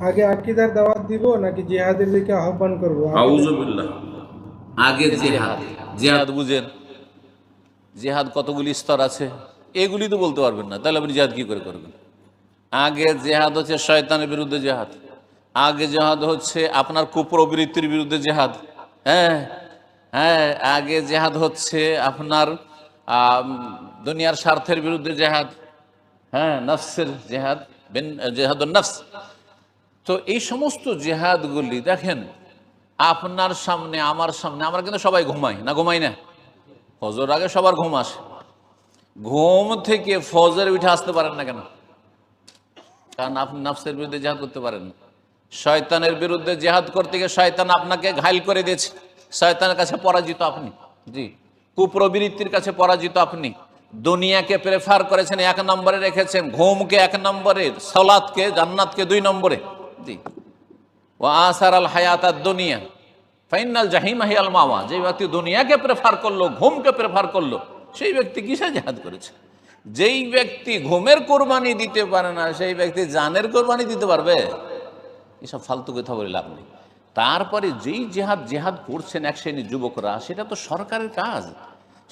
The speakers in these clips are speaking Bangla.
আগে আকীদার দাওয়াত দিব নাকি জিহাদের দিকে আহ্বান করব? আউযুবিল্লাহ। আগে জিহাদ। জিহাদ বুঝেন, জিহাদ কতগুলি স্তর আছে এগুলি তো বলতে পারবেন না, তাহলে আপনি জিহাদ কি করে করবেন? আগে জেহাদ হচ্ছে শয়তানের বিরুদ্ধে জেহাদ, আগে জেহাদ হচ্ছে আপনার কুপ্রবৃত্তির বিরুদ্ধে জেহাদ। হ্যাঁ, হ্যাঁ, আগে জেহাদ হচ্ছে আপনার দুনিয়ার স্বার্থের বিরুদ্ধে জেহাদ। হ্যাঁ, নফসের জেহাদ, জেহাদুন নফস। তো এই সমস্ত জেহাদগুলি দেখেন আপনার সামনে আমার সামনে, আমরা কিন্তু সবাই ঘুমাই না, ঘুমাই না? ফজর আগে সবার ঘুম আসে, ঘুম থেকে ফজর উঠে আসতে পারেন না কেন? কারণ আপনি নফসের বিরুদ্ধে জেহাদ করতে পারেন না। শয়তানের বিরুদ্ধে জেহাদ করতে গিয়ে শয়তান আপনাকে ঘায়ল করে দিয়েছে, শয়তানের কাছে পরাজিত আপনি। জি, কুপ্রবৃত্তির কাছে পরাজিত আপনি। দুনিয়াকে প্রেফার করেছেন, 1 নম্বরে রেখেছেন, ঘুমকে 1 নম্বরে, সালাতকে জান্নাতকে 2 নম্বরে। জি, ওয়া আসারাল হায়াতাদ দুনিয়া ফাইনাল জাহিমা হিয়াল মাওয়া। যে ব্যক্তি দুনিয়াকে প্রেফার করলো, ঘুমকে প্রেফার করলো, সেই ব্যক্তি কিসে জেহাদ করেছে? যেই ব্যক্তি ঘুমের কোরবানি দিতে পারে না, সেই ব্যক্তি জানের কোরবানি দিতে পারবে? এসব ফালতু কথা বলে লাভ নেই। তারপরে যেই জেহাদ করছেন এক শ্রেণীর যুবকরা, সেটা তো সরকারের কাজ,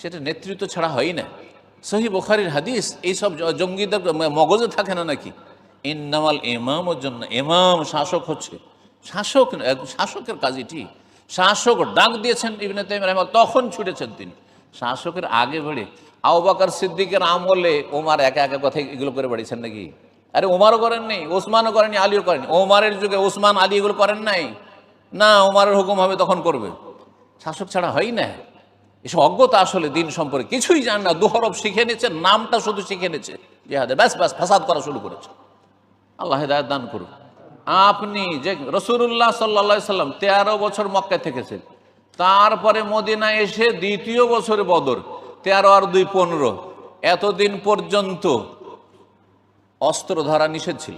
সেটা নেতৃত্ব ছাড়া হয় না। সহিহ বুখারীর হাদিস, এইসব জঙ্গিদের মগজে থাকে না নাকি? ইন্নামাল ইমামের জন্য, ইমাম শাসক হচ্ছে, শাসকের কাজ এটি। শাসক ডাক দিয়েছেন ইবনে তাইমিয়া রাহিমাহুল্লাহ, তখন ছুটেছেন তিনি। শাসকের আগে বেড়ে আবু বকর সিদ্দিকের আমলে ওমর একা একা কথা এগুলো করে বেড়িয়েছেন নাকি? আরে ওমরও করেননি, ওসমানও করেনি, আলীও করেনি। ওমরের যুগে ওসমান আলী এগুলো করেন নাই না, ওমরের হুকুম হবে তখন করবে। শাসক ছাড়া হয় না। এসব অজ্ঞতা, আসলে দিন সম্পর্কে কিছুই জান না। দুহরব শিখে নিয়েছে, নামটা শুধু শিখে নিয়েছে জিহাদে, ব্যাস ব্যাস ফাসাদ করা শুরু করেছে। আল্লাহ হেদায়েত দান করুন। আপনি যে রাসূলুল্লাহ সাল্লাল্লাহু আলাইহি সাল্লাম 13 বছর মক্কায় থেকেছেন, তারপরে মদিনায় এসে দ্বিতীয় বছরে বদর, 13 আর 2 15, এতদিন পর্যন্ত অস্ত্র ধরা নিষেধ ছিল,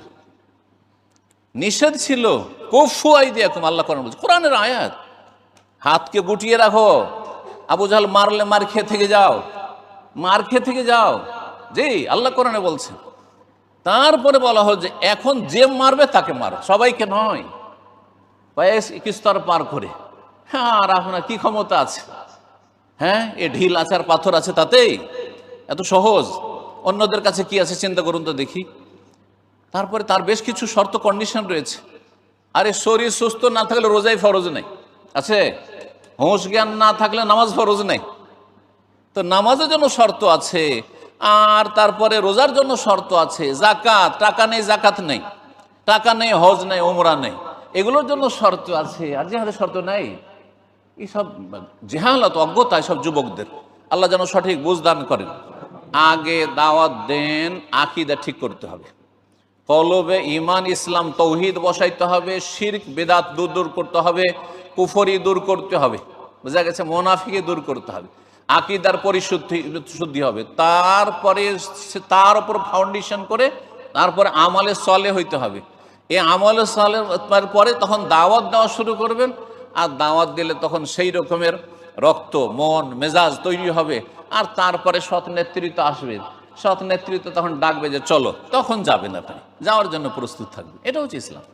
নিষেধ ছিল। কুফু আইদিয়াকুম, আল্লাহ কোরআন বলছে, কোরআনের আয়াত। হাতকে গুটিয়ে রাখো, আবু জাহল মারলে মার খেয়ে থেকে যাও, মার খেয়ে থেকে যাও। জি, আল্লাহ কোরআনে বলছে। তারপরে বলা হল যে এখন যে মারবে তাকে মারো, সবাইকে নয়, কি স্তর পার করে। হ্যাঁ, আর আপনার কি ক্ষমতা আছে? হ্যাঁ, এ ঢিল আছে আর পাথর আছে, তাতেই এত সহজ? অন্যদের কাছে কি আছে চিন্তা করুন তো দেখি। তারপরে তার বেশ কিছু শর্ত, কন্ডিশন রয়েছে। আরে শরীর সুস্থ না থাকলে রোজাই ফরজ নেই, আছে? হুঁশ জ্ঞান না থাকলে নামাজ ফরজ নেই। তো নামাজের জন্য শর্ত আছে, আর তারপরে রোজার জন্য শর্ত আছে। জাকাত, টাকা নেই জাকাত নেই, টাকা নেই হজ নেই, ওমরা নেই, এগুলোর জন্য শর্ত আছে। আর জিহাদের শর্ত নেই। এইসব জেহালত, অজ্ঞতা এসব যুবকদের, আল্লাহ যেন সঠিক বুঝ দান করেন। আগে দাওয়াত দেন, আকীদা ঠিক করতে হবে, কলবে ঈমান ইসলাম তৌহিদ বসাইতে হবে, শিরক বেদাত দূর করতে হবে, কুফরি দূর করতে হবে, বোঝা গেছে, মুনাফিকি দূর করতে হবে, আকীদার পরিশুদ্ধি হবে। তারপরে তার উপর ফাউন্ডেশন করে তারপরে আমলে সলে হইতে হবে। এই আমলে সলে পরে তখন দাওয়াত দেওয়া শুরু করবেন। আর দাওয়াত দিলে তখন সেই রকমের রক্ত, মন, মেজাজ তৈরি হবে। আর তারপরে সৎ নেতৃত্ব আসবে, সৎ নেতৃত্ব তখন ডাকবে যে চলো, তখন যাবেন, আপনি যাওয়ার জন্য প্রস্তুত থাকবেন। এটা হচ্ছে ইসলাম।